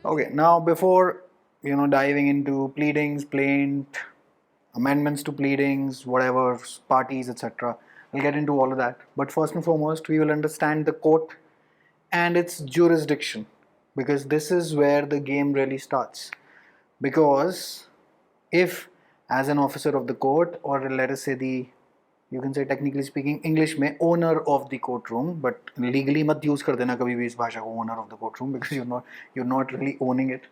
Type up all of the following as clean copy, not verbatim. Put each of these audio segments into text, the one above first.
Okay, now before diving into pleadings, plaint, amendments to pleadings, whatever, parties, etc., we'll get into all of that. But first and foremost, we will understand the court and its jurisdiction, because this is where the game really starts. Because if, as an officer of the court, or let us say you can say technically speaking English में owner of the courtroom, but legally मत use कर देना कभी भी इस भाषा को owner of the courtroom, because you're not really owning it,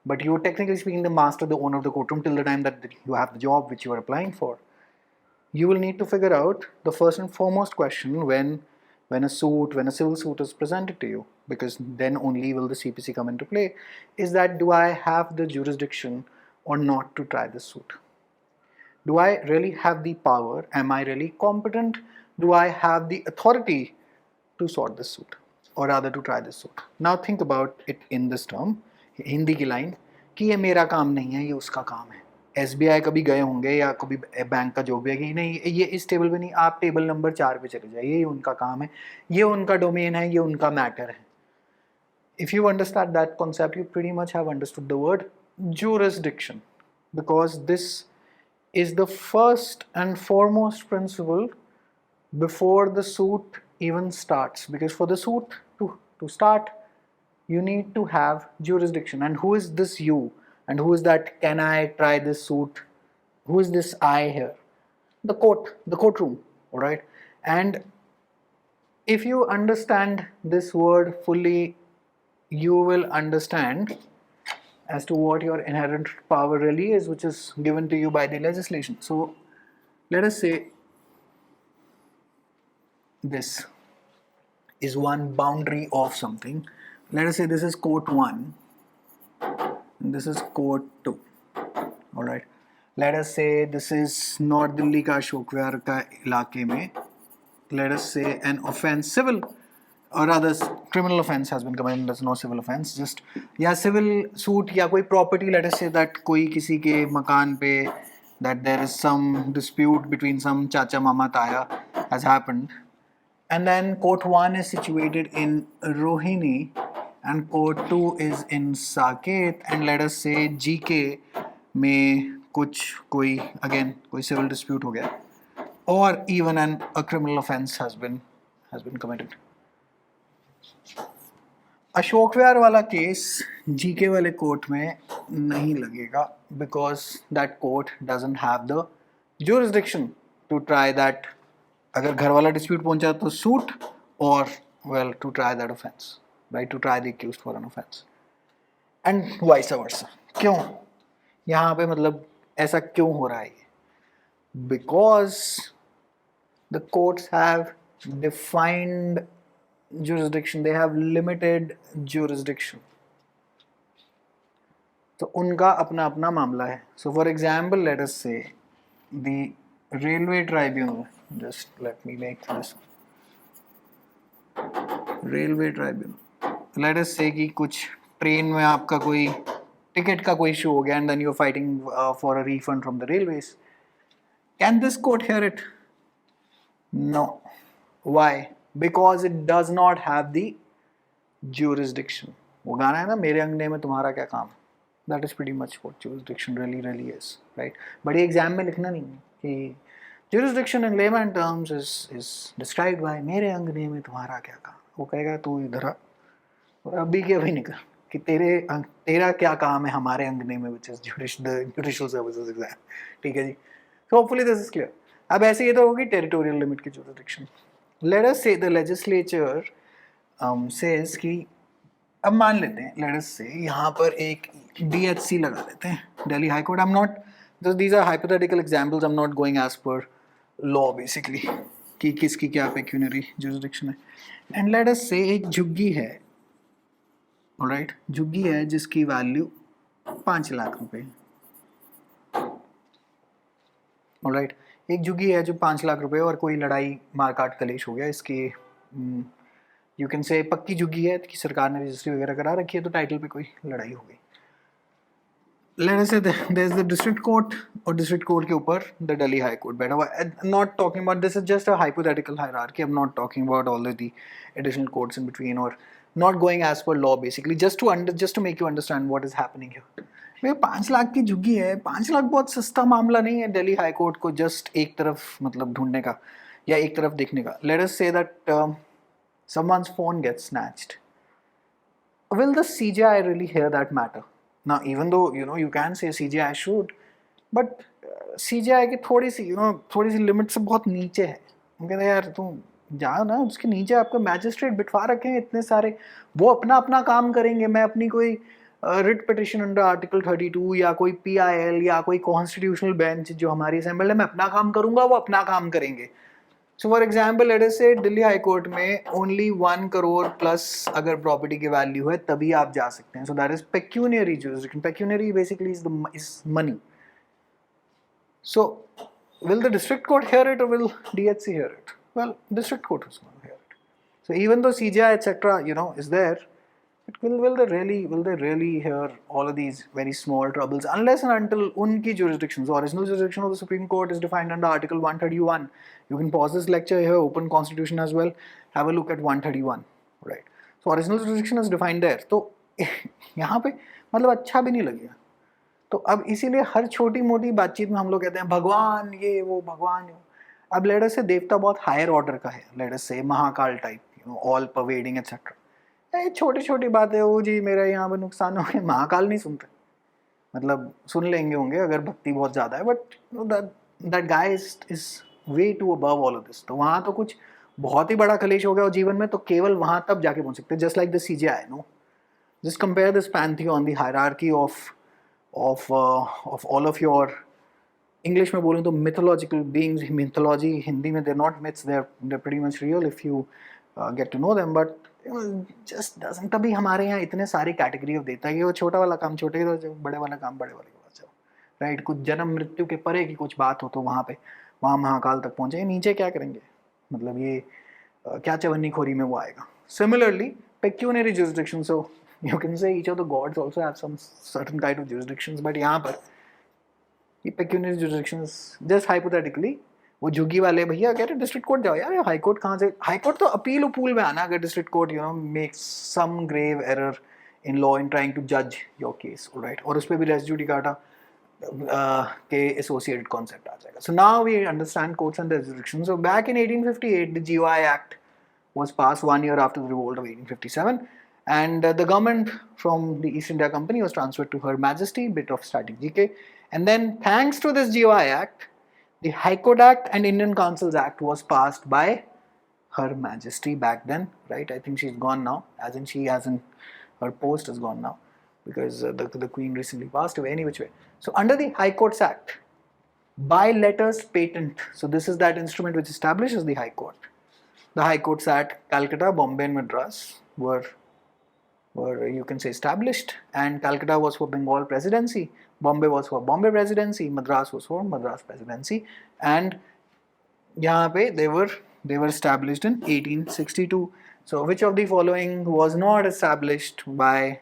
but you're technically speaking the master, the owner of the courtroom till the time that you have the job which you are applying for. You will need to figure out the first and foremost question when a civil suit is presented to you, because then only will the CPC come into play, is that do I have the jurisdiction or not to try this suit? Do I really have the power? Am I really competent? Do I have the authority to sort this suit, or rather to try this suit? Now think about it in this term, Hindi की line, कि ये मेरा काम नहीं है, ये उसका काम है. SBI कभी गए होंगे या कभी बैंक का जो भी है कि नहीं ये इस टेबल पे नहीं, आप टेबल नंबर 4 पे चले जाइए, ये उनका काम है, ये उनका डोमेन है, ये उनका मैटर है. If you understand that concept, you pretty much have understood the word jurisdiction, because this is the first and foremost principle before the suit even starts. Because for the suit to start, you need to have jurisdiction. And who is this you? And who is that can I try this suit? Who is this I here? The court, the courtroom, all right? And if you understand this word fully, you will understand as to what your inherent power really is, which is given to you by the legislation. So let us say this is one boundary of something. Let us say this is court 1 and this is court 2. All right. Let us say this is North Delhi का अशोक विहार का इलाके में. Let us say an offense, civil or rather criminal offense has been committed. There's no civil offense. Just या civil suit या कोई property. Let us say that कोई किसी के मकान पे that there is some dispute between some चाचा मामा ताया has happened, and then court 1 is situated in Rohini and court 2 is in Saket, and let us say GK में कोई civil dispute हो गया, or even a criminal offense has been committed. Ashok Vihar वाला case GK वाले court में नहीं लगेगा, because that court doesn't have the jurisdiction to try that. अगर घर वाला dispute पहुंचा तो suit, or well to try that offense, right, to try the accused for an offense, and vice versa. क्यों यहाँ पे मतलब ऐसा क्यों हो रहा है? Because the courts have defined jurisdiction, they have limited jurisdiction. तो उनका अपना अपना मामला है. So for example, let us say the railway tribunal, just let me make this railway tribunal. Let us say कि कुछ ट्रेन में आपका कोई टिकट का कोई इशू हो गया and then you're fighting for a refund from the railways. Can this court hear it? No. Why? Because it does not have the jurisdiction. वो गाना है ना, मेरे अंगने में तुम्हारा क्या काम? That is pretty much what jurisdiction really is, right? But ये एग्जाम में लिखना नहीं है कि jurisdiction in layman terms is described by मेरे अंगने में तुम्हारा क्या काम? वो कहेगा तू इधर आ और अभी के अभी निकल कि तेरा क्या काम है हमारे अंगने में, which is the judicial services exam. ठीक है जी? So hopefully this is clear. अब ऐसे ये तो होगी territorial limit की jurisdiction. Let us say the legislature says कि अब मान लेते हैं, let us say यहाँ पर एक DHC लगा लेते हैं, Delhi High Court. I'm not, these are hypothetical examples. I'm not going as per law basically कि किसकी क्या pecuniary jurisdiction है. And let us say एक झुग्गी है, alright, झुग्गी है जिसकी वैल्यू 5 लाख रुपए. alright, एक झुग्गी है जो 5 लाख रुपए, और कोई लड़ाई मारकाट कलेश हो गया, इसकी यू कैन से पक्की झुग्गी है कि सरकार ने रजिस्ट्री वगैरह करा रखी है, तो टाइटल पे कोई लड़ाई हो गई. let us say there's the district court और district court के ऊपर the Delhi High Court बैठा हुआ है. Not talking about, this is just a hypothetical hierarchy. I'm not talking about all of the additional courts in between or not going as per law basically. Just to make you understand what is happening here. भैया 5 लाख की झुग्गी है. 5 लाख बहुत सस्ता मामला नहीं है Delhi high court को जस्ट एक तरफ मतलब ढूंढने का या एक तरफ देखने का. Let us say that someone's phone gets snatched. Will the CJI really hear that matter? Now, even though you can say CJI should, but CJI की थोड़ी सी लिमिट से बहुत नीचे है. हम कहते हैं यार तुम जाओ ना, उसके नीचे आपको मैजिस्ट्रेट बिठवा रखे हैं इतने सारे, वो अपना काम करेंगे. मैं अपनी कोई रिट पिटिशन अंडर आर्टिकल 32 या कोई PIL या कोई कॉन्स्टिट्यूशनल बेंच जो हमारी असेंबली है, मैं अपना काम करूंगा, वो अपना काम करेंगे. So for example, let us say Delhi high court में only 1 crore plus अगर प्रॉपर्टी की वैल्यू है तभी आप जा सकते हैं. So that is pecuniary jurisdiction. Pecuniary basically is money. So will the district court hear it or will DHC hear it? Well, district court is going to hear it. So even though CJI etc. is there, will they really hear all of these very small troubles unless and until unki jurisdictions, the original jurisdiction of the Supreme Court is defined under Article 131. You can pause this lecture here, open Constitution as well, have a look at 131, right? So original jurisdiction is defined there. तो यहाँ पे मतलब अच्छा भी नहीं लगेगा. तो अब इसीलिए हर छोटी मोटी बातचीत में हम लोग कहते हैं भगवान ये वो भगवान वो. अब लेट अस से देवता बहुत हायर ऑर्डर का है, लेट अस से Mahakal type, all pervading etcetera. छोटी छोटी बातें, वो जी मेरा यहाँ पे नुकसान हो गया, महाकाल नहीं सुनते. मतलब सुन लेंगे होंगे अगर भक्ति बहुत ज़्यादा है, but that guy is way too above all of this. तो वहाँ तो कुछ बहुत ही बड़ा कलेश हो गया जीवन में, तो केवल वहाँ तब जाके पहुँच सकते हैं. Just like the CJI, no, just compare this pantheon, the hierarchy of all of your, English में बोलूँ तो मिथोलॉजिकल बीइंग्स. मिथोलॉजी हिंदी में they're not myths, they're pretty much real if you get to know them, but just doesn't. तभी हमारे यहाँ इतने सारी category of देता है कि वो छोटा वाला काम छोटे का, बड़े वाला काम बड़े वाले के पास जाओ, राइट. कुछ जन्म मृत्यु के परे की कुछ बात हो तो वहाँ महाकाल तक पहुँचे. नीचे क्या करेंगे, मतलब ये क्या चवन्नी में वो आएगा. Similarly, pecuniary jurisdiction, so you can say each of the gods also have some certain kind of jurisdictions, but यहाँ पर ये pecuniary jurisdictions just hypothetically, वो झुग्गी वाले भैया कह रहे डिस्ट्रिक्ट कोर्ट जाओ यार, हाई कोर्ट कहाँ से, हाई कोर्ट तो अपील उपूल में आना अगर district court makes some grave error in law in trying to जज योर केस, राइट. और उस पर भी रेस जुडिकाटा के एसोसिएटेड कॉन्सेप्ट आ जाएगा. So now we understand courts and jurisdiction. So back in 1858 the GOI Act was passed 1 year after the revolt of 1857, and the government from the East India Company was transferred to Her Majesty, bit of static GK. And then thanks to this GOI Act, the High Court Act and Indian Councils Act was passed by Her Majesty back then, right? I think she's gone now, as in she hasn't, her post is gone now because the Queen recently passed away. Any which way. So under the High Courts Act, by letters patent, so this is that instrument which establishes the High Court. The High Courts Act, Calcutta, Bombay and Madras were you can say established, and Calcutta was for Bengal Presidency, Bombay was for Bombay Presidency, Madras was for Madras Presidency, and यहाँ पे they were established in 1862. So which of the following was not established by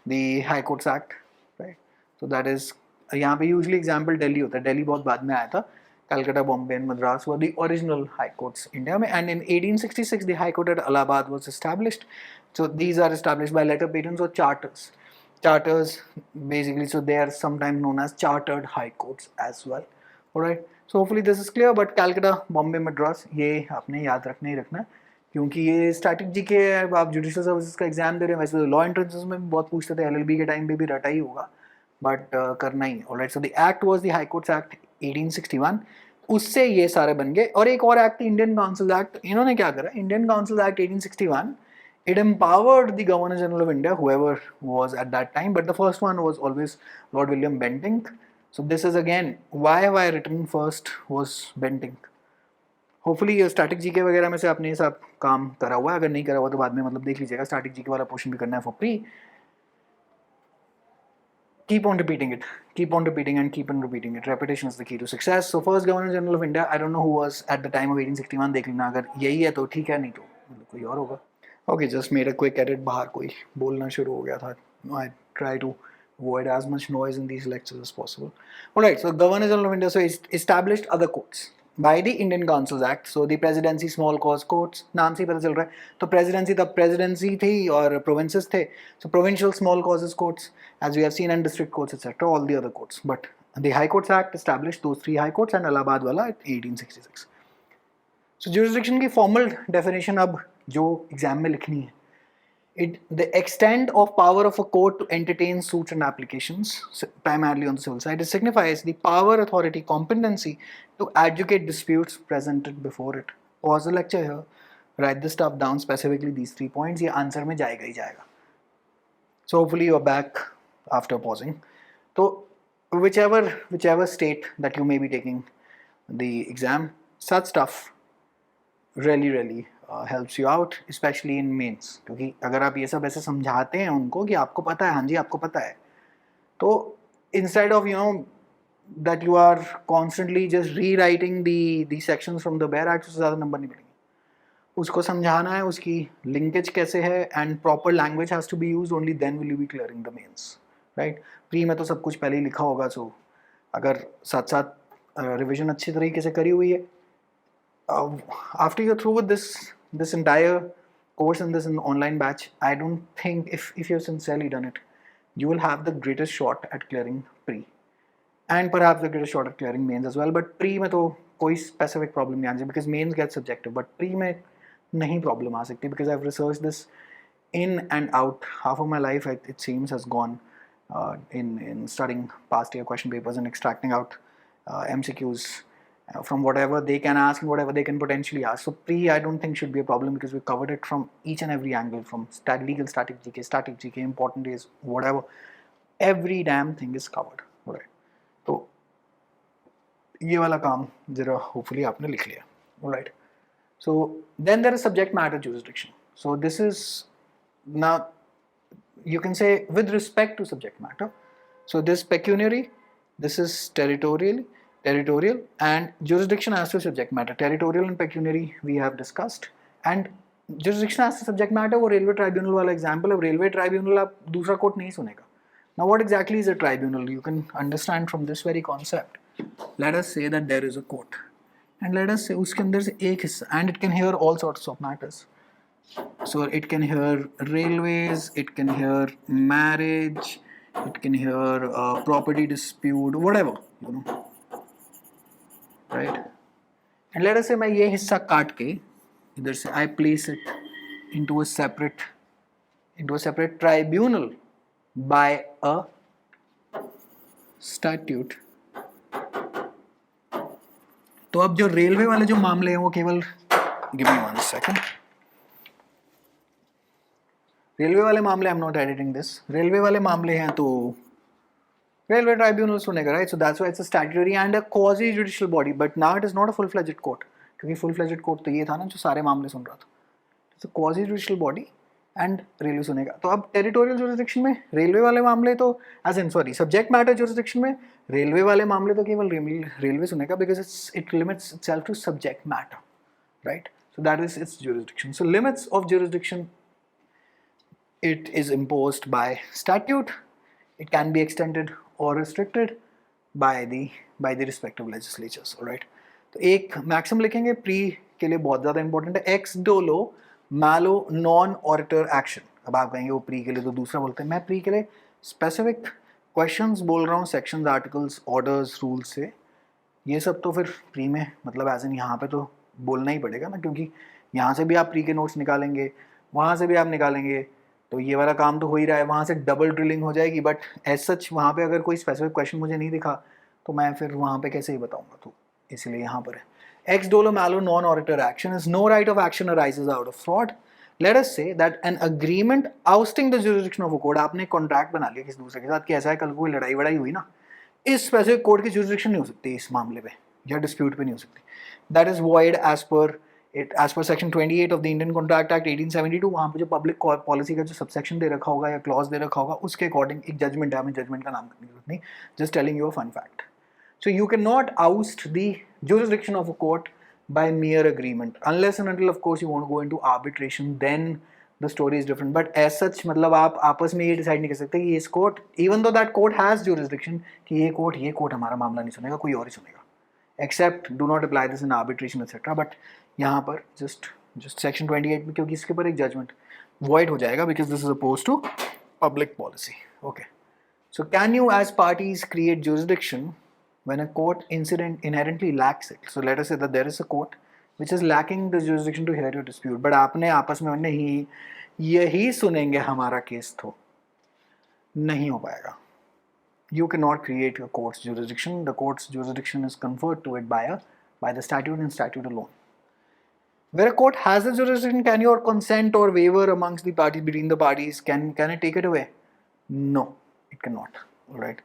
the High Courts Act, right? So that is, यहाँ पे usually example Delhi होता है, Delhi बहुत बाद में आया था. Calcutta, Bombay and Madras were the original high courts in India, and in 1866 the High Court at Allahabad was established. So these are established by letter patents or charters. Charters basically, so they are sometimes known as chartered high courts as well. Alright, so hopefully this is clear. But Calcutta, Bombay, Madras, ये आपने याद रखना ही रखना, क्योंकि ये static GK है. आप judicial services का एग्जाम दे रहे हैं, वैसे तो लॉ एंट्रेंसेस में भी बहुत पूछते थे, LLB के टाइम पे भी रटा ही होगा, बट करना ही. Alright, so the act was the high courts act 1861. उससे ये सारे बन गए. और एक और एक्ट, इंडियन काउंसिल एक्ट. इन्होंने क्या करा, Indian council act 1861, it empowered the Governor General of India, whoever was at that time, but the first one was always Lord William Bentinck. So this is again, why have I written first was Bentinck. Hopefully ये static GK वगैरह में से आपने ये सब काम करा हुआ है, अगर नहीं करा हुआ तो बाद में मतलब देख लीजिएगा, स्टैटिक जीके वाला पोर्शन भी करना है for pre. Keep on repeating it, keep on repeating and keep on repeating it. Repetition is the key to success. So first Governor General of India, I don't know who was at the time of 1861, देख लेना, अगर यही है तो ठीक है, नहीं तो मतलब कोई और होगा. Okay, just made a quick edit. बाहर कोई बोलना शुरू हो गया था. I try to avoid as much noise in these lectures as possible. Alright, so Governor General of India so established other courts by the Indian Councils Act. So the Presidency Small Cause Courts, नाम से ही पता चल रहा है. तो Presidency तब Presidency थी और provinces थे. So Provincial Small Causes Courts, as we have seen, and District Courts, etc. All the other courts. But the High Courts Act established those 3 High Courts and Allahabad wala at 1866. So jurisdiction की formal definition अब जो exam में लिखनी है. The extent of power of a court to entertain suits and applications, primarily on the civil side, it signifies the power, authority, competency to adjudicate disputes presented before it. Pause the lecture here, write this stuff down, specifically these 3 points, ये answer में जाएगा ही जाएगा. So hopefully you're back after pausing. So whichever state that you may be taking the exam, such stuff really helps you out, especially in mains. क्योंकि अगर आप ये सब ऐसे समझाते हैं उनको कि आपको पता है, हाँ जी आपको पता है, तो instead of that you are constantly just rewriting the sections from the bare acts, उससे ज़्यादा नंबर नहीं मिलेंगे. उसको समझाना है, उसकी linkage कैसे है, and proper language has to be used, only then will you be clearing the mains, right? Pre में तो सब कुछ पहले ही लिखा होगा, so अगर साथ साथ revision अच्छी तरीके से करी हुई है, after you're through with this entire course in this online batch, I don't think if you've sincerely done it, you will have the greatest shot at clearing pre, and perhaps the greatest shot at clearing mains as well. But pre में तो कोई specific problem नहीं आनी, because mains get subjective, but pre में नहीं problem आ सकती, because I've researched this in and out. Half of my life it seems has gone in studying past year question papers and extracting out MCQs from whatever they can ask and whatever they can potentially ask. So pre I don't think should be a problem, because we covered it from each and every angle, from legal static GK, important is whatever, every damn thing is covered. Alright, so ये वाला काम जरा hopefully आपने लिख लिया. Alright, so then there is subject matter jurisdiction. So this is, now you can say with respect to subject matter. So this pecuniary, this is territorial, and jurisdiction as to subject matter. Territorial and pecuniary we have discussed, and jurisdiction as to subject matter वो railway tribunal वाला example है. railway tribunal आप दूसरा court नहीं सुनेगा. Now what exactly is a tribunal? You can understand from this very concept. Let us say that there is a court, and let us say उसके अंदर से एक हिस्सा, and it can hear all sorts of matters. So it can hear railways, it can hear marriage, it can hear property dispute, whatever, right? And let us say मैं ये हिस्सा काट के इधर से I place it into a separate tribunal by a statute. तो अब जो रेलवे वाले जो मामले हैं वो केवल, give me 1 second. रेलवे वाले मामले, I'm not editing this. Railway वाले मामले हैं तो railway tribunal सुनेगा, right? So that's why it's a statutory and a quasi-judicial body, but now it is not a full-fledged court, क्योंकि full-fledged court तो ये था ना जो सारे मामले सुन रहा था. It's a quasi-judicial body and railway सुनेगा. तो अब territorial jurisdiction में railway वाले मामले तो, subject matter jurisdiction में railway वाले मामले तो केवल railway सुनेगा, because it limits itself to subject matter, right? So that is its jurisdiction. So limits of jurisdiction, it is imposed by statute. It can be extended or restricted by the respective legislatures. All right. तो एक maximum लिखेंगे pre के लिए बहुत ज़्यादा important है. Ex dolo malo non orator action. अब आप कहेंगे वो pre के लिए तो दूसरा बोलते हैं. मैं pre के लिए specific questions बोल रहा हूँ, sections, articles, orders, rules से. ये सब तो फिर pre में मतलब as in यहाँ पे तो बोलना ही पड़ेगा ना, क्योंकि यहाँ से भी आप pre के notes निकालेंगे, वहाँ से भी आप निकालेंगे, तो ये वाला काम तो हो ही रहा है. वहाँ से डबल ड्रिलिंग हो जाएगी, बट एज सच वहाँ पे अगर कोई स्पेसिफिक क्वेश्चन मुझे नहीं दिखा तो मैं फिर वहाँ पे कैसे ही बताऊँगा. तो इसलिए यहाँ पर है ex dolo malo non orator action is no right of action arises out of fraud. Let us say that an agreement ousting the jurisdiction of a court, आपने कॉन्ट्रैक्ट बना लिया किसी दूसरे के साथ कि ऐसा है कल कोई लड़ाई वड़ाई हुई ना, इस स्पेसिफिक कोर्ट की जुरिस्डिक्शन नहीं हो सकती इस मामले पे, या डिस्प्यूट पे नहीं हो सकती. That is void as per section 28 of the Indian Contract Act 1872. वहाँ पे जो पब्लिक पॉलिसी का जो सबसेक्शन दे रखा होगा या क्लॉज दे रखा होगा उसके अकॉर्डिंग एक जजमेंट है. हमें जजमेंट का नाम करने की जरूरत नहीं, just telling you a fun fact. So you can not oust the jurisdiction of a court by mere agreement, unless and until of course you want to go into arbitration, then the story is different. But as such, मतलब आप आपस में ये decide नहीं कर सकते कि इस court, even though that court has jurisdiction, कि ये court हमारा मामला नहीं सुनेगा, कोई और ही सुनेगा. Except do not apply this in arbitration etc. But यहाँ पर just section 28 में क्योंकि इसके ऊपर एक judgment void हो जाएगा because this is opposed to public policy. Okay. So can you as parties create jurisdiction when a court inherently lacks it? So let us say that there is a court which is lacking the jurisdiction to hear your dispute, but आपने आपस में नहीं यही सुनेंगे हमारा case तो नहीं हो पाएगा. You cannot create a court's jurisdiction. The court's jurisdiction is conferred to it by the statute and statute alone. Where a court has a jurisdiction, can your consent or waiver amongst the parties between the parties can it take it away? No, it cannot. All right.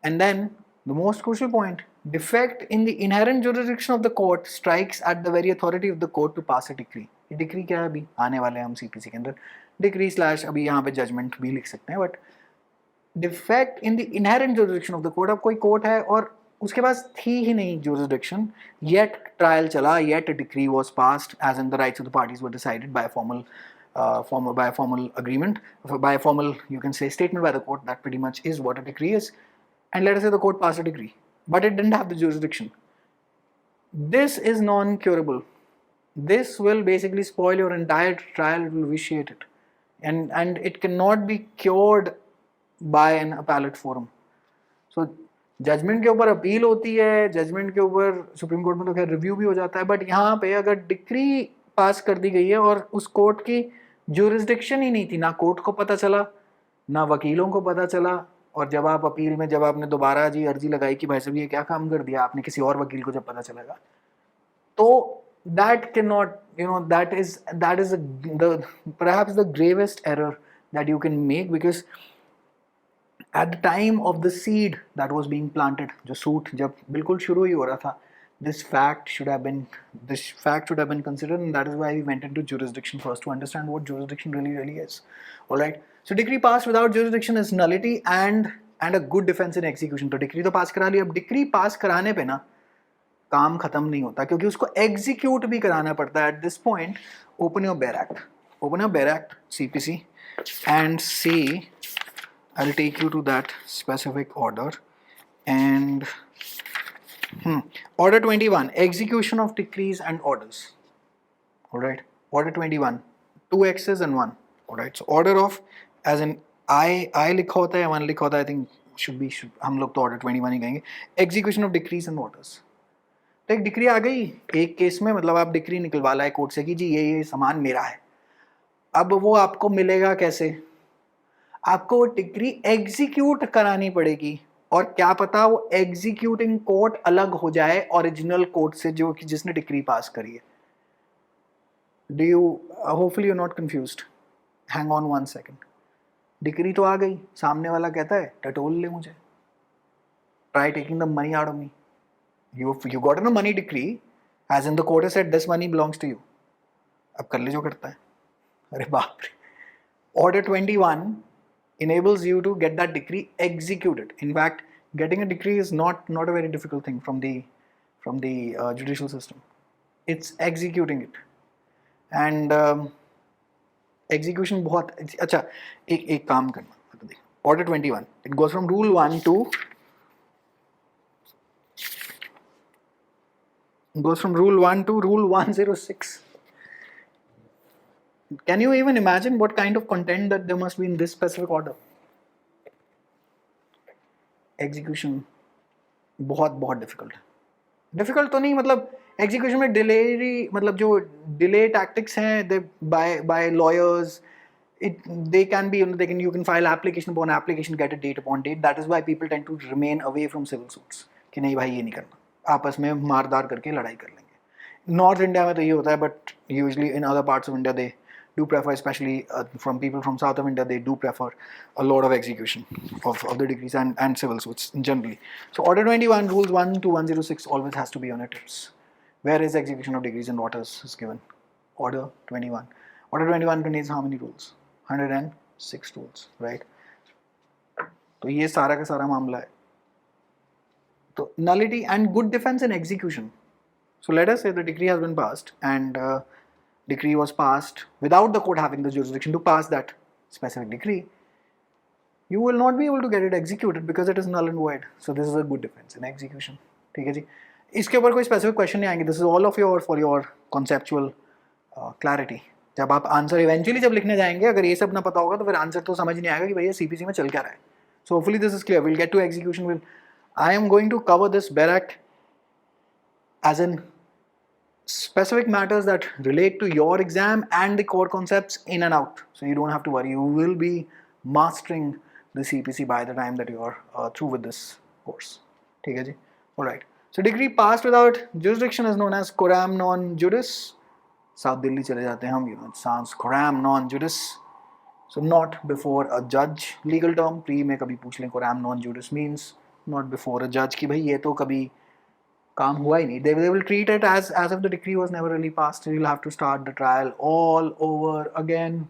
And then the most crucial point: defect in the inherent jurisdiction of the court strikes at the very authority of the court to pass a decree. ये decree क्या है अभी आने वाले हम CPC के अंदर decree / अभी यहाँ पे judgment भी लिख सकते हैं. But defect in the inherent jurisdiction of the court, अब कोई court है और उसके पास थी ही नहीं jurisdiction, yet trial चला, yet a decree was passed, as in the rights of the parties were decided by a formal agreement, by a formal, you can say, statement by the court. That pretty much is what a decree is. And let us say the court passed a decree, but it didn't have the jurisdiction. This is non-curable. This will basically spoil your entire trial, it will vitiate it. And it cannot be cured by an appellate forum. So judgment के ऊपर appeal होती है, judgement के ऊपर supreme court में तो खैर review भी हो जाता है, बट यहाँ पे अगर डिक्री पास कर दी गई है और उस कोर्ट की ज्यूरिसडिक्शन ही नहीं थी, ना कोर्ट को पता चला ना वकीलों को पता चला, और जब आप अपील में जब आपने दोबारा जी अर्जी लगाई कि भाई साहब ये क्या काम कर दिया आपने, किसी और वकील को जब पता चलेगा, तो that cannot, that is the perhaps the gravest error that you can make, because at the time of the seed that was being planted, जो सूट जब बिल्कुल शुरू ही हो रहा था, this fact should have been considered, and that is why we went into jurisdiction first, to understand what jurisdiction really is. All right. So decree passed without jurisdiction is nullity and a good defense in execution. तो decree तो पास करा ली, अब decree पास कराने पे ना काम खत्म नहीं होता, क्योंकि उसको execute भी कराना पड़ता है. At this point, open your Bear Act, CPC, and see. I'll take you to that specific order. And Order 21, execution of decrees and orders. All right. Order 21, 2 X's and 1. All right. So order of, as in I लिखा होता है, 1 लिखा होता है, I think should हम लोग तो order 21 ही कहेंगे. Execution of decrees and orders. तो एक डिक्री आ गई एक केस में, मतलब आप डिक्री निकलवा लाए कोर्ट से कि जी ये सामान मेरा है. अब वो आपको मिलेगा कैसे? आपको वो डिक्री एग्जीक्यूट करानी पड़ेगी, और क्या पता वो एग्जीक्यूटिंग कोर्ट अलग हो जाए ओरिजिनल कोर्ट से जो कि जिसने डिक्री पास करी है. Do you hopefully you not confused? Hang on 1 second. Decree तो आ गई, सामने वाला कहता है टटोल ले मुझे, try taking the money out of me. You got a money decree, as in the court has said this money belongs to you. अब कर ले जो करता है. अरे बाप रे. Order 21 enables you to get that decree executed. In fact, getting a decree is not a very difficult thing from the judicial system. It's executing it, and execution बहुत अच्छा. एक काम करना. Order 21. It goes from Rule 1 to Rule 106. Can you even imagine what kind of content that there must be in this specific order? Execution बहुत difficult. Difficult तो नहीं, मतलब execution में delay, मतलब जो delay tactics हैं by lawyers, they can be, you can file application upon application, get a date upon date. That is why people tend to remain away from civil suits. कि नहीं भाई ये नहीं करना, आपस में मारदार करके लड़ाई कर लेंगे. नॉर्थ इंडिया में तो ये होता है, but usually in other parts of India they do prefer, especially from people from south of India, they do prefer a lot of execution of the decrees and civil suits generally. So Order 21, Rules 1 to 106 always has to be on your tips. Where is execution of decrees and orders is given? Order 21. Order 21 contains how many rules? 106 rules, right? तो ये सारा का सारा मामला है. तो nullity and good defense in execution. So let us say the decree has been passed, and decree was passed without the court having the jurisdiction to pass that specific decree, you will not be able to get it executed because it is null and void. So this is a good defense in execution. ठीक है जी. इसके ऊपर कोई specific question नहीं आएंगे. This is all of your for your conceptual clarity. जब आप answer eventually जब लिखने जाएंगे, अगर ये सब ना पता होगा तो फिर आंसर तो समझ नहीं आएगा कि भैया सीपीसी में चल क्या रहा है. So hopefully this is clear. We'll get to execution. I am going to cover this Barak as in specific matters that relate to your exam and the core concepts in and out. So you don't have to worry. You will be mastering the CPC by the time that you are through with this course. ठीक है जी. All right. So degree passed without jurisdiction is known as coram non juris. South Delhi चले जाते हैं हम. You know, it sounds coram non juris. So not before a judge. Legal term. Pre में कभी पूछ लें coram non juris means not before a judge कि भाई ये तो कभी काम हुआ ही नहीं. They will treat it as if the decree was never really passed. You'll have to start the trial all over again,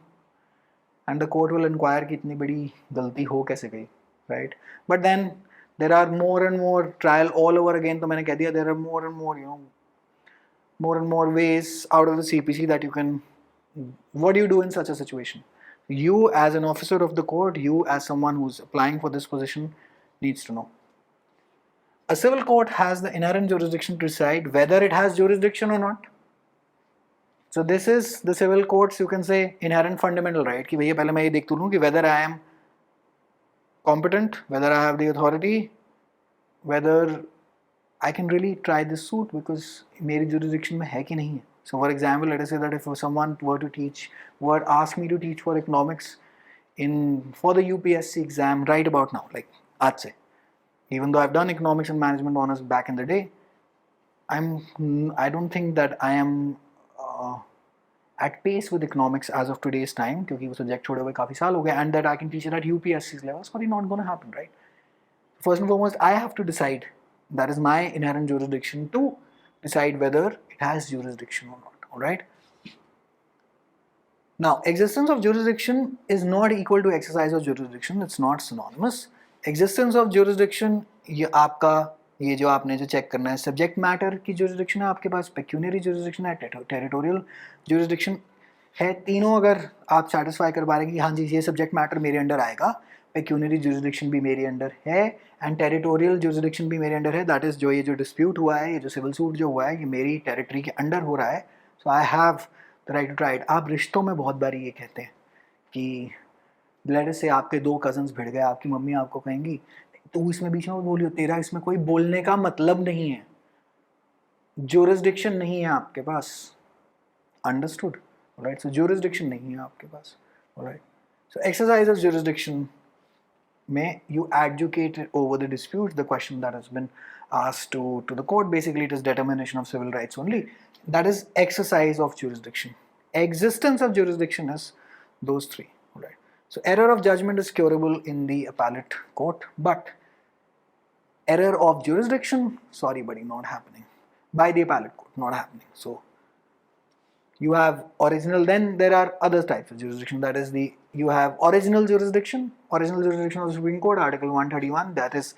and the court will inquire कि इतनी बड़ी गलती हो कैसे गई, right? But then there are more and more trial all over again. तो मैंने कह दिया there are more and more, you know, more and more ways out of the CPC that you can. What do you do in such a situation? You as an officer of the court, you as someone who's applying for this position needs to know. A civil court has the inherent jurisdiction to decide whether it has jurisdiction or not. So this is the civil courts, you can say, inherent fundamental right कि भैया पहले मैं ये देखता हूँ कि whether I am competent, whether I have the authority, whether I can really try this suit because मेरी jurisdiction में है कि नहीं है. So for example, let us say that if someone were asked me to teach for economics for the UPSC exam right about now, like आज से, even though I've done economics and management honors back in the day, I don't think that I am at pace with economics as of today's time क्योंकि वो subject छोड़े हुए काफ़ी साल हो गए, and that I can teach it at UPSC's level. It's probably not going to happen, right? First and foremost, I have to decide. That is my inherent jurisdiction to decide whether it has jurisdiction or not. All right. Now, existence of jurisdiction is not equal to exercise of jurisdiction. It's not synonymous. Existence of jurisdiction ये आपका ये जो आपने जो check करना है subject matter की jurisdiction है आपके पास, पेक्यूनरी jurisdiction है, टेरिटोरियल jurisdiction है. तीनों अगर आप satisfy कर पा रहे हैं कि हाँ जी ये सब्जेक्ट मैटर मेरे अंडर आएगा, पेक्यूनरी jurisdiction भी मेरे अंडर है एंड टेरिटोरियल jurisdiction भी मेरे अंडर है, दैट इज जो ये जो डिस्प्यूट हुआ है, ये जो सिविल सूट जो हुआ है, ये मेरी टेरिटरी के अंडर हो रहा है. So I have the right to try it. आप रिश्तों में बहुत बारी ये कहते हैं कि लेट अस से आपके दो कजन्स भिड़ गए, आपकी मम्मी आपको कहेंगी तू इसमें बीच में बोलियो, तेरा इसमें कोई बोलने का मतलब नहीं है, jurisdiction नहीं है आपके पास. अंडरस्टूड? ऑलराइट. सो jurisdiction नहीं है आपके पास. Alright. So exercise of jurisdiction में you adjudicate over the dispute, the question that has been asked to the court. Basically, it is determination of civil rights only. That is exercise of jurisdiction. Existence of jurisdiction is those three. Right. So error of judgment is curable in the appellate court, but error of jurisdiction, sorry buddy, not happening. By the appellate court, not happening. So you have original, then there are other types of jurisdiction. That is you have original jurisdiction of the Supreme Court, Article 131, that is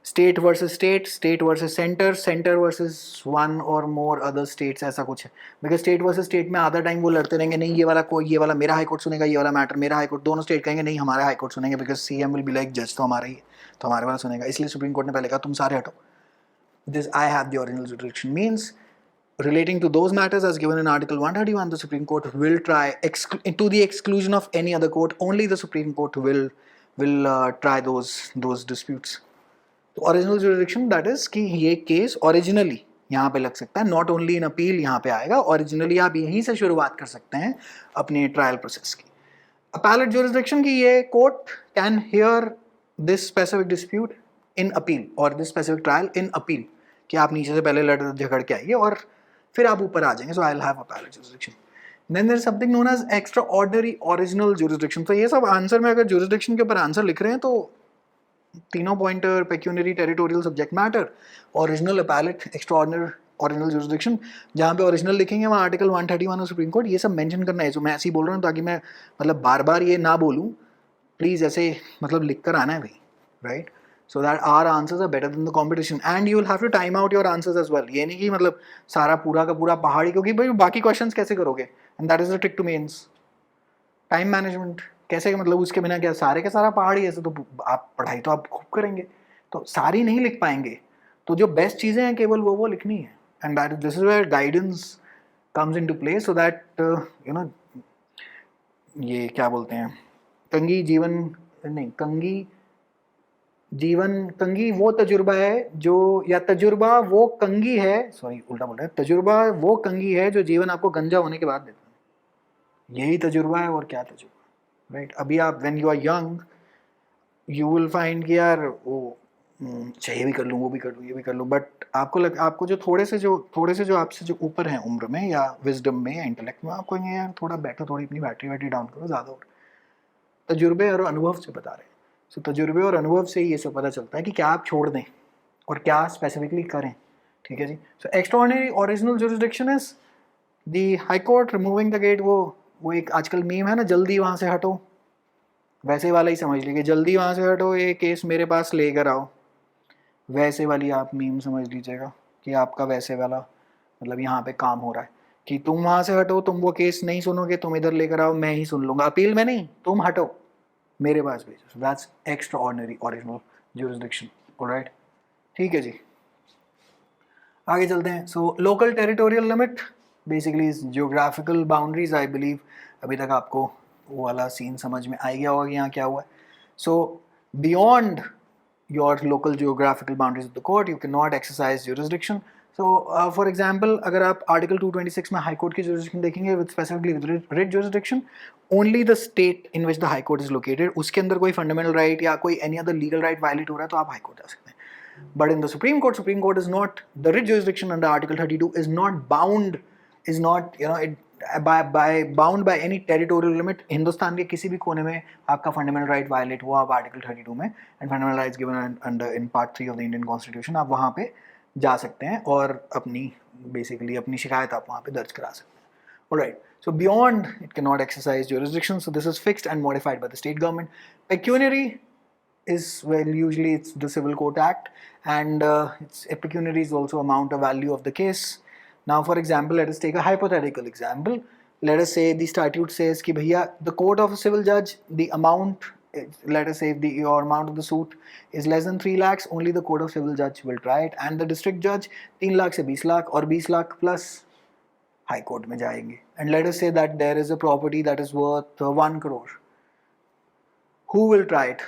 state versus state, state versus center, center versus one or more other states, ऐसा कुछ है. Because state versus state में आधा time वो लड़ते रहेंगे, नहीं ये वाला मेरा हाई कोर्ट सुनेगा, ये वाला मैटर मेरा हाई कोर्ट, दोनों स्टेट कहेंगे नहीं हमारा हाई कोर्ट सुनेंगे, because CM will be like जज तो हमारा ही है, तो हमारे वाला सुनेगा. इसलिए सुप्रीम कोर्ट ने पहले कहा तुम सारे हटो. This I have the original jurisdiction means relating to those matters as given in Article 131, the Supreme Court will try to the exclusion of any other court. Only the Supreme Court will try those disputes. तो original jurisdiction, that is कि ये case originally यहाँ पे लग सकता है, not only in appeal यहाँ पे आएगा, originally आप यहीं से शुरुआत कर सकते हैं अपने trial process की. Appellate jurisdiction की ये court can hear this specific dispute in appeal or this specific trial in appeal कि आप नीचे से पहले लड़ झगड़ के आइए और फिर आप ऊपर आ जाएंगे. So I'll have appellate jurisdiction. Then there is something known as extraordinary original jurisdiction. तो ये सब आंसर में अगर jurisdiction के ऊपर आंसर लिख रहे हैं तो तीनों pointer, pecuniary, territorial, subject matter, original, appellate, extraordinary original jurisdiction, जहाँ पे ओरिजिनल लिखेंगे वहाँ आर्टिकल 131 ऑफ सुप्रीम कोर्ट, ये सब मेंशन करना है. जो मैं ऐसे ही बोल रहा हूँ ताकि मैं मतलब बार बार ये ना बोलूँ, प्लीज़ ऐसे मतलब लिख कर आना है भाई, right. so that our answers are better than the competition, and you will have to time out your answers as well. ये नहीं कि मतलब सारा पूरा का पूरा पहाड़ी, क्योंकि भाई बाकी क्वेश्चंस कैसे करोगे, and that is the trick to mains. Time management कैसे, मतलब उसके बिना क्या सारे के सारा पहाड़ी, ऐसे तो आप पढ़ाई तो आप खूब करेंगे तो सारी नहीं लिख पाएंगे, तो जो बेस्ट चीज़ें हैं केवल वो लिखनी है, and that this is where guidance comes into play, so that you know ये क्या बोलते हैं, कंगी जीवन नहीं, कंगी वो तजुर्बा है जो, या तजुर्बा वो कंगी है, सॉरी उल्टा बोल रहा है, तजुर्बा वो कंगी है जो जीवन आपको गंजा होने के बाद देता है, यही तजुर्बा है और क्या तजुर्बा, राइट? अभी आप when you are young you will find कि यार वो चाहिए भी कर लूँ, वो भी कर लूँ, ये भी कर लूँ, बट आपको जो थोड़े से जो आपसे जो ऊपर हैं उम्र में या विजडम में या इंटेलेक्ट में, आपको यार थोड़ा बैठो, थोड़ी अपनी बैटरी डाउन करो, ज़्यादा हो, तजुर्बे और अनुभव से बता रहे हैं। सो तजुर्बे और अनुभव से ही ये सब पता चलता है कि क्या आप छोड़ दें और क्या स्पेसिफिकली करें, ठीक है जी। So extraordinary original jurisdiction is the high court removing the gate, वो एक आजकल मीम है ना, जल्दी वहाँ से हटो, वैसे वाला ही समझ लीजिए, जल्दी वहाँ से हटो, ये केस मेरे पास लेकर आओ, वैसे वाली आप मीम समझ लीजिएगा कि आपका वैसे वाला मतलब यहाँ पे काम हो रहा है कि तुम वहाँ से हटो, तुम वो केस नहीं सुनोगे, तुम इधर लेकर आओ, मैं ही सुन लूँगा, अपील में नहीं, तुम हटो मेरे पास भेजो, that's extra ordinary original jurisdiction, alright, ठीक है जी। आगे चलते हैं। So local territorial limit basically geographical boundaries, I believe अभी तक आपको वो वाला सीन समझ में आ गया होगा कि यहाँ क्या हुआ है। सो beyond your local geographical boundaries of the court you can not exercise jurisdiction. So for example अगर आप आर्टिकल 226 में हाई कोर्ट की जुरिसडिक्शन देखेंगे with specifically writ jurisdiction, only the state in which the high court is located, उसके अंदर कोई fundamental right या कोई any other legal right violate हो रहा है तो आप हाई कोर्ट जा सकते हैं। But in the Supreme Court is not, the writ jurisdiction under Article 32 is not bound, is not, bound by any territorial limit. Hindustan के किसी भी कोने में आपका fundamental right violate हुआ आप Article 32 में, and fundamental rights given under in Part 3 of the Indian Constitution, आप वहाँ पे जा सकते हैं और basically अपनी शिकायत आप वहाँ पे दर्ज करा सकते हैं. Alright, so beyond it cannot exercise jurisdiction, so this is fixed and modified by the state government. Pecuniary is, well, usually it's the Civil Court Act, and it's pecuniary is also amount of value of the case. Now for example, let us take a hypothetical example. Let us say the statute says कि भैया the court of a civil judge, the amount, let us say the your amount of the suit is less than 3 lakhs, only the court of civil judge will try it, and the district judge 3 lakh से 20 लाख और 20 lakh plus high court में जाएंगे. And let us say that there is a property that is worth 1 crore. Who will try it?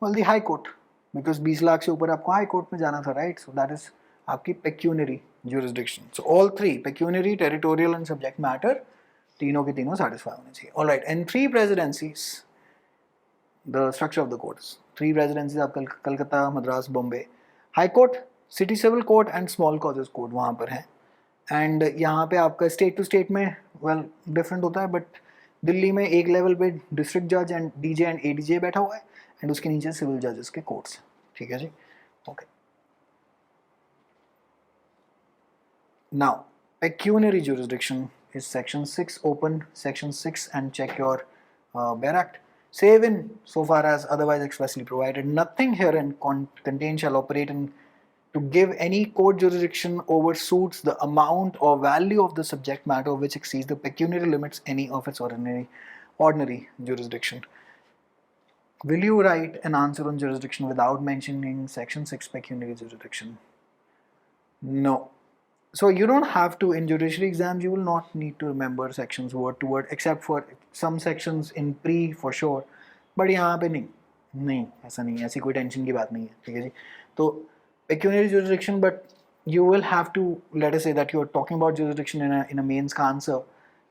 Well, the high court, because 20 lakh से ऊपर आपको high court में जाना था, right? So that is आपकी pecuniary jurisdiction. So all three, pecuniary, territorial and subject matter, तीनों के तीनों satisfy होने चाहिए. All right, and 3 presidencies, the structure of the courts. 3 presidencies आप Calcutta, Madras, Bombay, high court, city civil court and small causes court वहाँ पर हैं. And यहाँ पे आपका state to state में well different होता है, but दिल्ली में एक लेवल पे डिस्ट्रिक्ट जज एंड डीजे एंड एडीजे बैठा हुआ है, एंड उसके नीचे सिविल जजेस के कोर्ट्स, ठीक है जी, okay. Now pecuniary jurisdiction is section 6 open, section 6 and check your bare act, save in so far as otherwise expressly provided, nothing herein contained shall operate in to give any court jurisdiction over suits the amount or value of the subject matter which exceeds the pecuniary limits any of its ordinary jurisdiction. Will you write an answer on jurisdiction without mentioning section 6 pecuniary jurisdiction? No. So you don't have to, in judiciary exams you will not need to remember sections word to word, except for some sections in pre for sure, but यहाँ पे नहीं ऐसा नहीं है, ऐसी कोई tension की बात नहीं है, ठीक है जी. तो pecuniary jurisdiction, but you will have to, let us say that you are talking about jurisdiction in a mains का answer,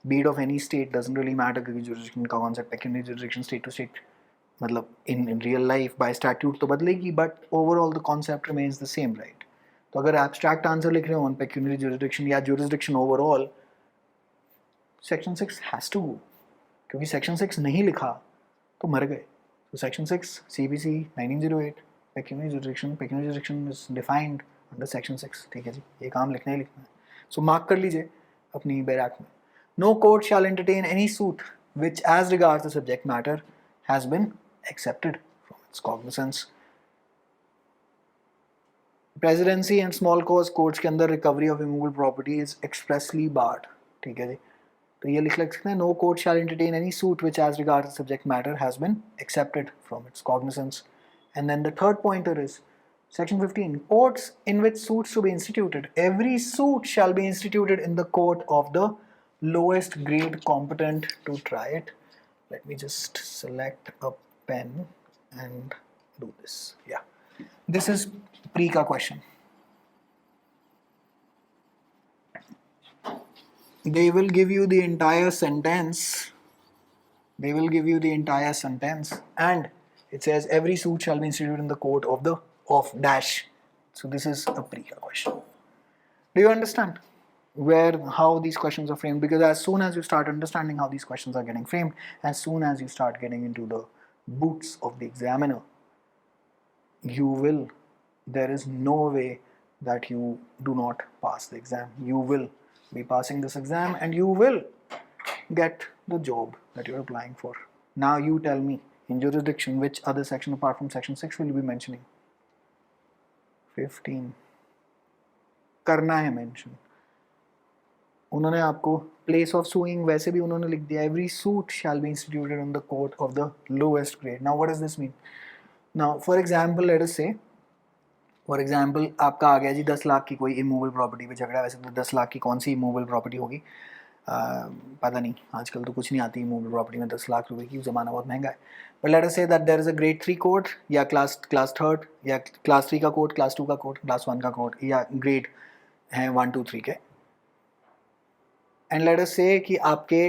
be it of any state, doesn't really matter क्योंकि jurisdiction का concept pecuniary jurisdiction state to state मतलब in real life by statute तो बदलेगी, but overall the concept remains the same, right? तो अगर abstract answer लिख रहे हो on pecuniary jurisdiction या jurisdiction overall, section 6 has to go, क्योंकि section 6 नहीं लिखा तो मर गए. So section 6 CPC 1908 pecuniary jurisdiction is defined under section 6, ठीक है जी, ये काम लिखना ही लिखना है. So mark कर लीजिए अपनी बैराक में. No court shall entertain any suit which as regards the subject matter has been accepted from its cognizance. Presidency and small cause courts के अंदर recovery of immovable property is expressly barred, ठीक है जी। तो ये लिख सकते हैं, no court shall entertain any suit which as regard subject matter has been accepted from its cognizance. And then the third pointer is Section 15. Courts in which suits to be instituted. Every suit shall be instituted in the court of the lowest grade competent to try it. Let me just select a pen and do this. Yeah. This is pre ka question. They will give you the entire sentence. They will give you the entire sentence, and it says every suit shall be instituted in the court of dash. So this is a pre-ka question. Do you understand how these questions are framed? Because as soon as you start understanding how these questions are getting framed, as soon as you start getting into the boots of the examiner, there is no way that you do not pass the exam. You will be passing this exam and you will get the job that you're applying for. Now you tell me, in jurisdiction, which other section apart from section 6 will you be mentioning? 15 करना है mention. उन्होंने आपको place of sewing वैसे भी उन्होंने लिख दिया, every suit shall B instituted in the court of the lowest grade. Now what does this mean? Now for example let us से, फॉर एग्जांपल आपका आ गया जी 10 लाख की कोई इमूवेबल प्रॉपर्टी पे झगड़ा। वैसे तो 10 लाख की कौन सी इमूवेबल प्रॉपर्टी होगी, पता नहीं, आजकल तो कुछ नहीं आती इमूवेबल प्रॉपर्टी में 10 लाख रुपए की, ज़माना बहुत महंगा है। But let us say that there is a grade 3 court या क्लास थर्ड या क्लास 3 का कोर्ट, क्लास 2 का कोर्ट, क्लास 1 का कोर्ट, या ग्रेड हैं 1 2 3 के। एंड लेट अस से कि आपके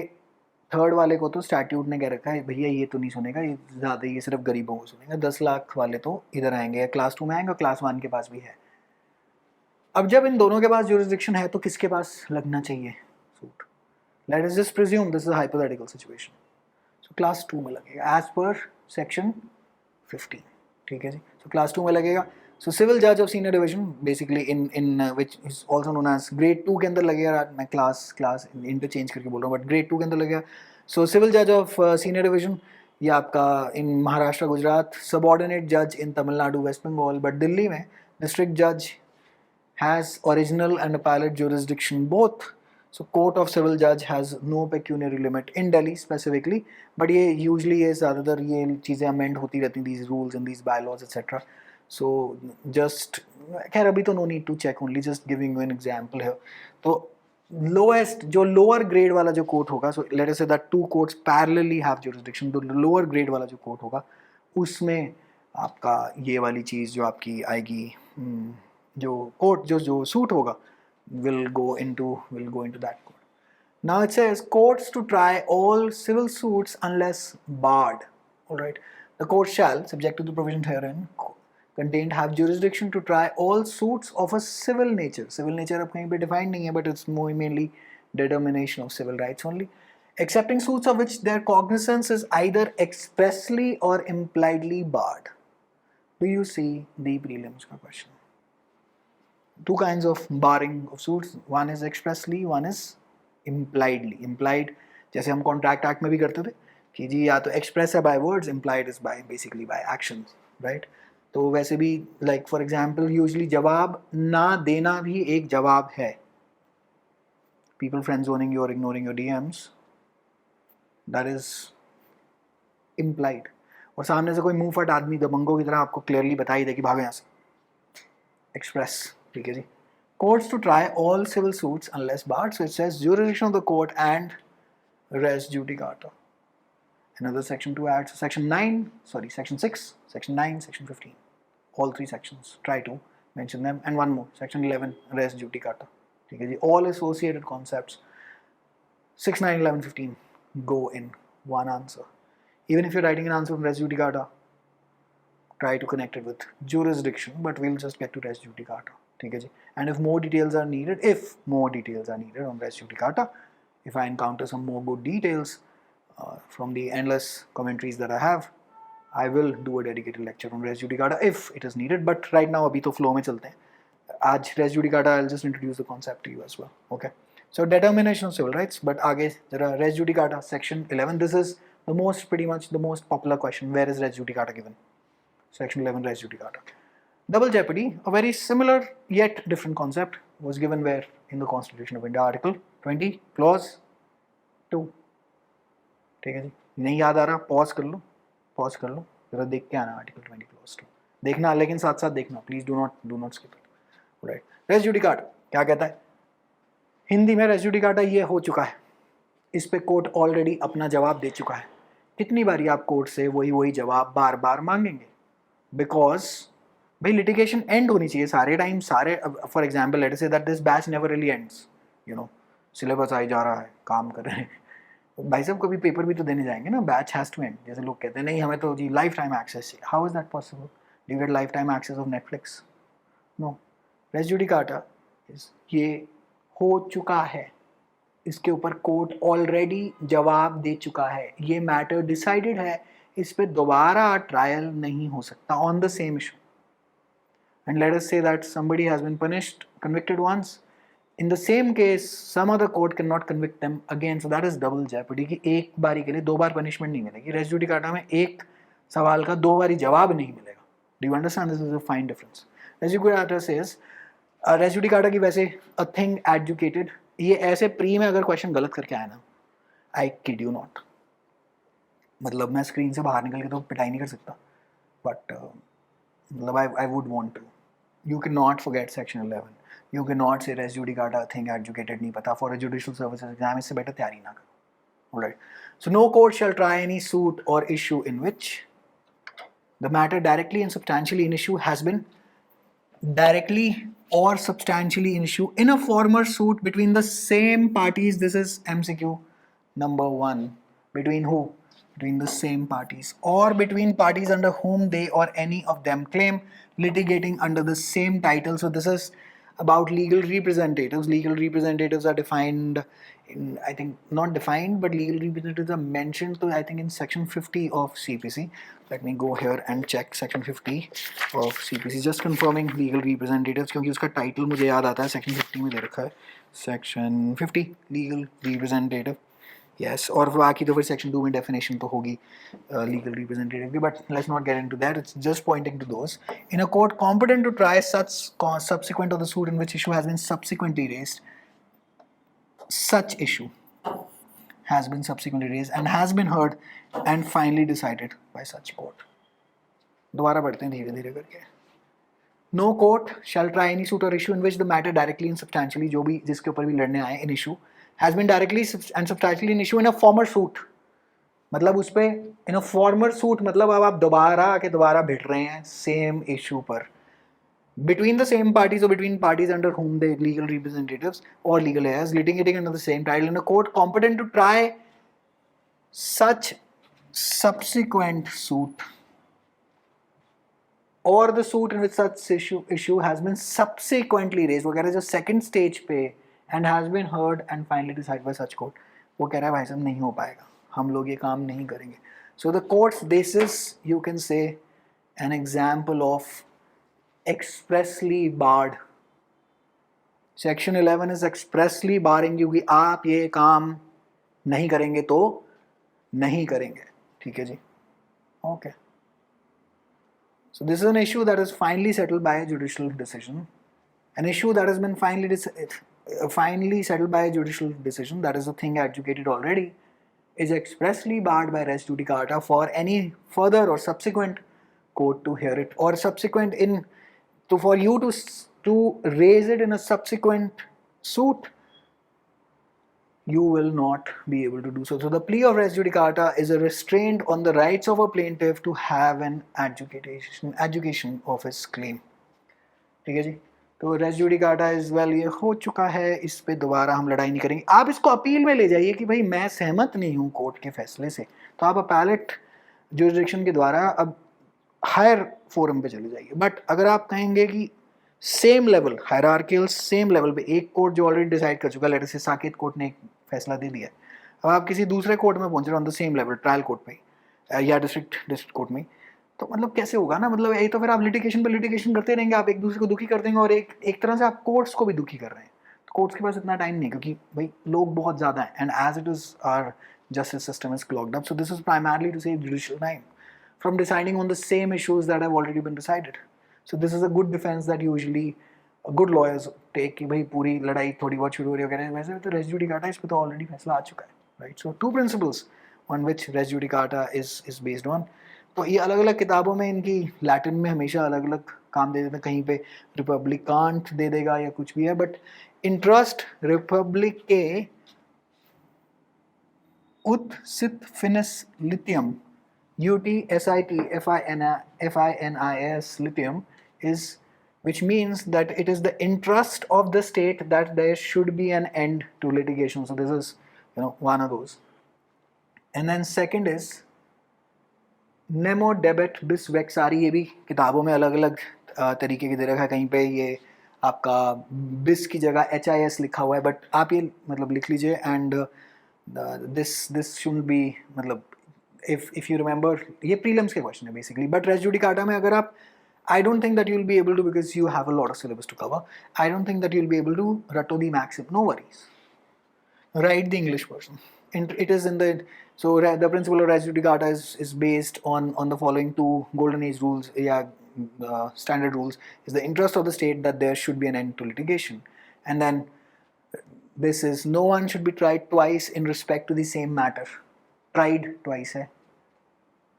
थर्ड वाले को तो स्टैट्यूट ने कह रखा है भैया ये तो नहीं सुनेगा, ये ज़्यादा, ये सिर्फ गरीबों को सुनेगा। 10 लाख वाले तो इधर आएंगे, या क्लास 2 में आएंगे, क्लास 1 के पास भी है। अब जब इन दोनों के पास जुरिस्डिक्शन है तो किसके पास लगना चाहिए suit? Let us just presume this is a hypothetical situation. So class 2 में लगेगा as per section 15, ठीक है जी। So class 2 में लगेगा। So civil judge of senior division basically in which is also known as grade 2 के अंदर लगेगा। मैं class interchange करके बोल रहा हूँ, but grade 2 के अंदर लगेगा। So civil judge of senior division ये आपका in Maharashtra Gujarat, subordinate judge in Tamil Nadu West Bengal, but Delhi में district judge has original and appellate jurisdiction both. So court of civil judge has no pecuniary limit in Delhi specifically, but ये usually ये ज़्यादातर ये चीज़ें amend होती रहती हैं, these rules and these bylaws etc. So just खैर अभी तो no need to check, only just giving you an example here. तो lowest जो lower grade वाला जो court होगा, so let us say that 2 courts parallelly have jurisdiction, तो lower grade वाला जो court होगा उसमें आपका ये वाली चीज़ जो आपकी आएगी, जो court जो suit होगा will go into that court. Now it says courts to try all civil suits unless barred. All right, the court shall, subject to the provision herein contained, have jurisdiction to try all suits of a civil nature. Civil nature अब कहीं पे defined नहीं है, but it's more mainly determination of civil rights only, excepting suits of which their cognizance is either expressly or impliedly barred. Do you see the prelims का question? 2 kinds of barring of suits, one is expressly, one is impliedly. Implied जैसे हम contract act में भी करते थे कि जी या तो एक्सप्रेस है by words, implied is by basically by actions, right? तो वैसे भी like for example usually जवाब ना देना भी एक जवाब है। People friend zoning you or ignoring your DMs, that is implied। और सामने से कोई मुंह फट आदमी दबंगों की तरह आपको क्लियरली बता ही दे कि भागो यहाँ से, एक्सप्रेस, ठीक है जी। Courts to try all civil suits unless barred, so it says jurisdiction of the court and res judicata. Another section to add, so section 6, section 9, section 15, all 3 sections, try to mention them, and one more, section 11, res judicata, ठीक है जी। All associated concepts 6, 9, 11, 15 go in one answer. Even if you're writing an answer from res judicata, try to connect it with jurisdiction, but we'll just get to res judicata, ठीक है जी। And if more details are needed, on res judicata, if I encounter some more good details from the endless commentaries that I have, I will do a dedicated lecture on res judicata if it is needed. But right now अभी तो flow में चलते हैं। आज res judicata I'll just introduce the concept to you as well. Okay. So determination of civil rights, but आगे जरा res judicata section 11. This is pretty much the most popular question. Where is res judicata given? Section 11 res judicata. Double jeopardy, a very similar yet different concept, was given where in the Constitution of India, Article 20, Clause 2. ठीक है जी, नहीं याद आ रहा, pause कर लो, जरा देख के आना आर्टिकल 20 क्लॉज 2 देखना, लेकिन साथ साथ देखना please, do not skip it. Right, res judicata क्या कहता है हिंदी में? रेस जुडिकाटा ये हो चुका है, इस पे कोर्ट ऑलरेडी अपना जवाब दे चुका है। कितनी बारी आप कोर्ट से वही जवाब बार बार मांगेंगे? बिकॉज भाई लिटिगेशन एंड होनी चाहिए सारे टाइम, सारे, for example let us say that this batch never really ends, you know, syllabus आई जा रहा है, काम कर रहे हैं भाई साहब, कभी पेपर भी तो देने जाएंगे ना, बैच हैज टू एंड। जैसे लोग कहते हैं नहीं हमें तो जी लाइफ टाइम एक्सेस चाहिए, how is that possible? Do you get life time access of Netflix? No, res judicata ये हो चुका है, इसके ऊपर कोर्ट ऑलरेडी जवाब दे चुका है, ये मैटर डिसाइडेड है, इस पे दोबारा ट्रायल नहीं हो सकता on the same issue. And let us say that somebody has been punished, convicted once, in the same case some other court cannot convict them again, so that is double jeopardy कि एक बारी के लिए दो बार punishment नहीं मिलेगी। Race judicata में एक सवाल का दो बारी जवाब नहीं मिलेगा। Do you understand? This is a fine difference. Res judicata says, res judicata की वैसे a thing adjudicated, ये ऐसे प्री में अगर क्वेश्चन गलत करके आया ना, I kid you not, मतलब मैं स्क्रीन से बाहर निकल के तो पिटाई नहीं कर सकता, बट मतलब I would want to. You cannot forget section 11. You cannot say res judicata thing adjudicated नहीं पता for a judicial services exam, इससे better तैयारी ना करो। Alright. So no court shall try any suit or issue in which the matter directly and substantially in issue has been directly or substantially in issue in a former suit between the same parties. This is MCQ number 1. Between who? Between the same parties, or between parties under whom they or any of them claim litigating under the same title. So this is about legal representatives. Legal representatives are defined in, I think, not defined, but legal representatives are mentioned to, I think, in section 50 of CPC. Let me go here and check section 50 of CPC, just confirming legal representatives, क्योंकि उसका title मुझे याद आता है, section 50 में दे रखा है, section 50 legal representative. Yes, और बाकी तो फिर सेक्शन 2 में डेफिनेशन तो होगी लीगल रिप्रेजेंटेटिव की, but let's not get into that, it's just pointing to those in a court competent to try such subsequent of the suit in which issue has been subsequently raised, such issue has been subsequently raised and has been heard and finally decided by such court. दोबारा पढ़ते हैं धीरे धीरे करके। No court shall try any suit or issue in which the matter directly and substantially, जो भी जिसके ऊपर भी लड़ने आए in issue, has been directly and substantially in issue in a former suit, मतलब उस पे in a former suit मतलब अब आप दोबारा आके दोबारा भिड़ रहे हैं same issue पर, between the same parties or between parties under whom the legal representatives or legal heirs litigating under the same title in a court competent to try such subsequent suit, or the suit in which such issue has been subsequently raised, वो कह रहा है जो second stage पे and has been heard and finally decided by such court, वो कह रहा है भाई साहब नहीं हो पाएगा, हम लोग ये काम नहीं करेंगे। So the court's basis, you can say, an example of expressly barred. Section 11 is expressly barring you कि आप ये काम नहीं करेंगे तो नहीं करेंगे, ठीक है जी, okay. So this is an issue that is finally settled by a judicial decision. An issue that has been finally settled by a judicial decision, that is a thing adjudicated already, is expressly barred by res judicata for any further or subsequent court to hear it, or subsequent in to for you to raise it in a subsequent suit, you will not be able to do so. So the plea of res judicata is a restraint on the rights of a plaintiff to have an adjudication of his claim. ठीक है जी, तो race judicata is well ये हो चुका है, इस पे दोबारा हम लड़ाई नहीं करेंगे। आप इसको अपील में ले जाइए कि भाई मैं सहमत नहीं हूँ कोर्ट के फैसले से, तो आप अपैलेट जुरिडिक्शन के द्वारा अब हायर फोरम पे चले जाइए। बट अगर आप कहेंगे कि same level hierarchical same level पे एक कोर्ट जो ऑलरेडी डिसाइड कर चुका है, लेट से साकेत कोर्ट ने एक फैसला दे दिया, अब आप किसी दूसरे कोर्ट में पहुंच रहे हो on the same level trial court पे या डिस्ट्रिक्ट कोर्ट में, तो मतलब कैसे होगा ना, मतलब यही तो फिर आप लिटिगेशन पे लिटिगेशन करते रहेंगे, आप एक दूसरे को दुखी कर देंगे और एक तरह से आप कोर्ट्स को भी दुखी कर रहे हैं। तो कोर्ट्स के पास इतना टाइम नहीं, क्योंकि भाई लोग बहुत ज़्यादा हैं and as it is our justice system is clogged up. So this is primarily to save judicial time from deciding on the same issues that have already been decided. So this is a good defense that usually good lawyers take कि भाई पूरी लड़ाई थोड़ी बहुत शुरू हो रही है, कह रहे हैं वैसे तो रेस जुडिकाटा इस पे तो ऑलरेडी फैसला आ चुका है, right. So 2 principles on which res judicata is based on. तो ये अलग अलग किताबों में इनकी लैटिन में हमेशा अलग अलग काम दे देते हैं, कहीं पे रिपब्लिकांट दे देगा या कुछ भी है, बट इंटरेस्ट रिपब्लिक के ut sit finis lithium UTSIT lithium is, which means that it is the interest of the state that there should be an end to litigation. So this is, one of those. And then second is nemo debet bis vexari. ये भी किताबों में अलग अलग तरीके की दे रखा है, कहीं पे ये आपका bis की जगह HIS लिखा हुआ है, बट आप ये मतलब लिख लीजिए. एंड this shouldn't be, मतलब if you remember ये prelims के question है basically, but res judicata में अगर आप, I don't think that you'll be able to, because you have a lot of syllabus to cover, I don't think that you'll be able to rattle the maxim. No worries, write the English version. It is in the, so the principle of res judicata is based on the following 2 golden age rules, standard rules. Is the interest of the state that there should be an end to litigation, and then this is no one should be tried twice in respect to the same matter. Tried twice है.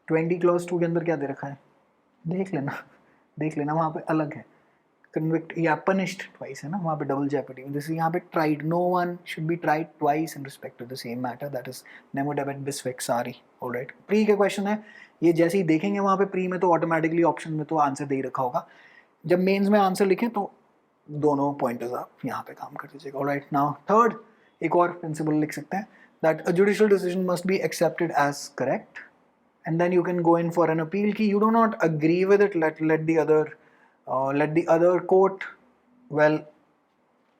20 clause 2 के अंदर क्या दे रखा है, देख लेना वहाँ पे अलग है. Convict या punished twice है ना, वहाँ पे double jeopardy. This is यहाँ पे tried. No one should be tried twice in respect to the same matter. That is nemo debet bis vexari. Alright. Pre के question है, ये जैसे ही देखेंगे वहाँ पे pre में तो automatically option में तो आंसर दे ही रखा होगा. जब मेंस में आंसर लिखें तो दोनों पॉइंटर्स आप यहाँ पे काम कर दीजिएगा. ऑलराइट. नाउ थर्ड एक और प्रिंसिपल लिख सकते हैं, that a judicial decision must be accepted as correct, and then you can go in for an appeal कि you do not agree with it, let the other court well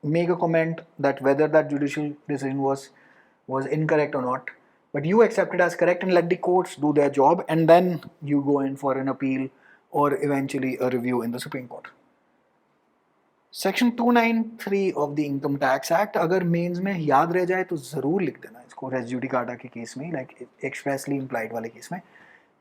make a comment that whether that judicial decision was incorrect or not, but you accept it as correct and let the courts do their job, and then you go in for an appeal or eventually a review in the Supreme Court. Section 293 of the income tax act अगर mains में याद रह जाए तो ज़रूर लिख देना इसको रेस जुडिकाटा के केस में, लाइक एक्सप्रेसली इम्प्लाइड वाले केस में.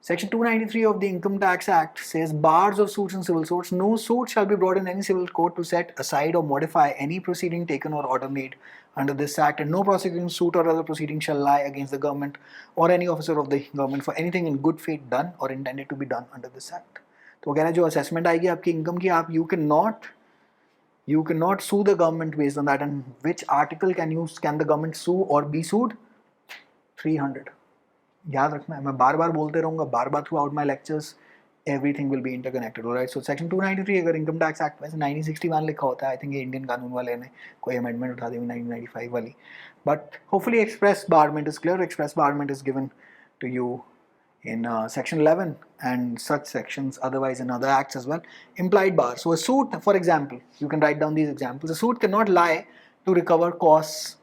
Section 293 of the income tax act says bars of suits in civil suits, no suit shall be brought in any civil court to set aside or modify any proceeding taken or order made under this act, and no prosecuting suit or other proceeding shall lie against the government or any officer of the government for anything in good faith done or intended to be done under this act. तो वो कह रहे हैं जो assessment आएगी आपकी income की, आप you cannot sue the government based on that. And which article can the government sue or be sued? 300. याद रखना है, मैं बार बार बोलते रहूँगा, बार बार throughout my lectures, everything will be interconnected. Alright, so section 293 अगर इनकम टैक्स एक्ट वैसे 1961 लिखा होता है, आई थिंक ये इंडियन कानून वाले ने कोई अमेंडमेंट उठा दी 1995 वाली, but hopefully express debarment is clear. Express debarment is given to you in section 11 and such sections, otherwise in other acts as well. Implied bar. So a suit, for example, you can write down these examples. A suit cannot lie to recover costs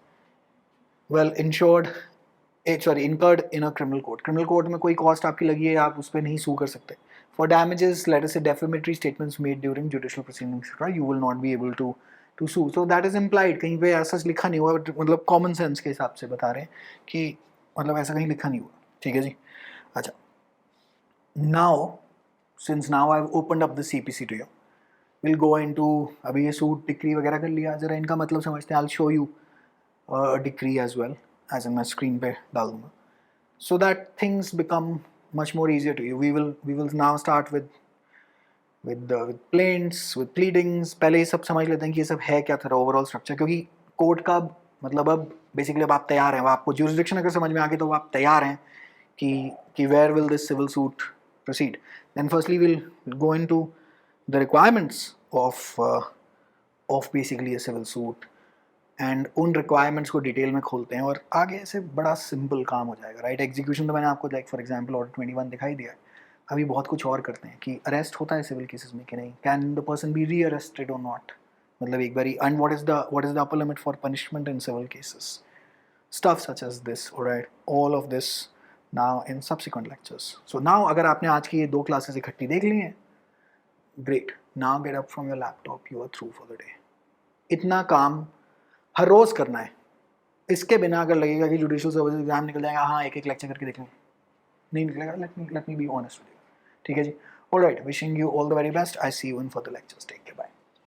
incurred in a criminal court. Criminal court में कोई cost आपकी लगी है, आप उस पर नहीं sue कर सकते. For damages, let us say defamatory statements made during judicial proceedings, etc., you will not be able to sue. So that is implied. कहीं पे ऐसा लिखा नहीं हुआ, मतलब common sense के हिसाब से बता रहे हैं कि मतलब ऐसा कहीं लिखा नहीं हुआ. ठीक है जी. अच्छा, now since now I've opened up the CPC to you, we'll go into, अभी ये सूट डिक्री वगैरह कर लिया, जरा इनका मतलब समझते हैं. I'll show you a decree as well, as in मैं screen पे डाल दूँगा, so that things become much more easier to you. We will now start with plaints, with pleadings. पहले ये सब समझ लेते हैं कि ये सब है क्या था ओवरऑल स्ट्रक्चर, क्योंकि कोर्ट का मतलब अब बेसिकली अब आप तैयार हैं, आपको jurisdiction अगर समझ में आ गई तो आप तैयार हैं कि where will this civil suit proceed. Then firstly we'll go into the requirements of basically a civil suit, and उन requirements को डिटेल में खोलते हैं और आगे ऐसे बड़ा सिंपल काम हो जाएगा. राइट, एग्जीक्यूशन तो मैंने आपको लाइक फॉर एग्जांपल ऑर्डर 21 दिखाई दिया है. अभी बहुत कुछ और करते हैं कि अरेस्ट होता है सिविल केसेस में कि नहीं, can the person be rearrested or not, मतलब एक बारी, and what is the upper limit for punishment in civil cases, stuff such as this. Alright, all of this now in subsequent lectures. So now अगर आपने आज की ये 2 classes इकट्ठी देख ली हैं, great, now get up from your laptop, you are through for the day. इतना काम हर रोज़ करना है. इसके बिना अगर लगेगा कि जुडिशियल सर्विस एग्जाम निकल जाएगा, हाँ एक लेक्चर करके देख लें, नहीं निकलेगा. let me be honest with you. ठीक है जी. Alright, wishing you all the very best. I see you in further lectures. Take care. Bye.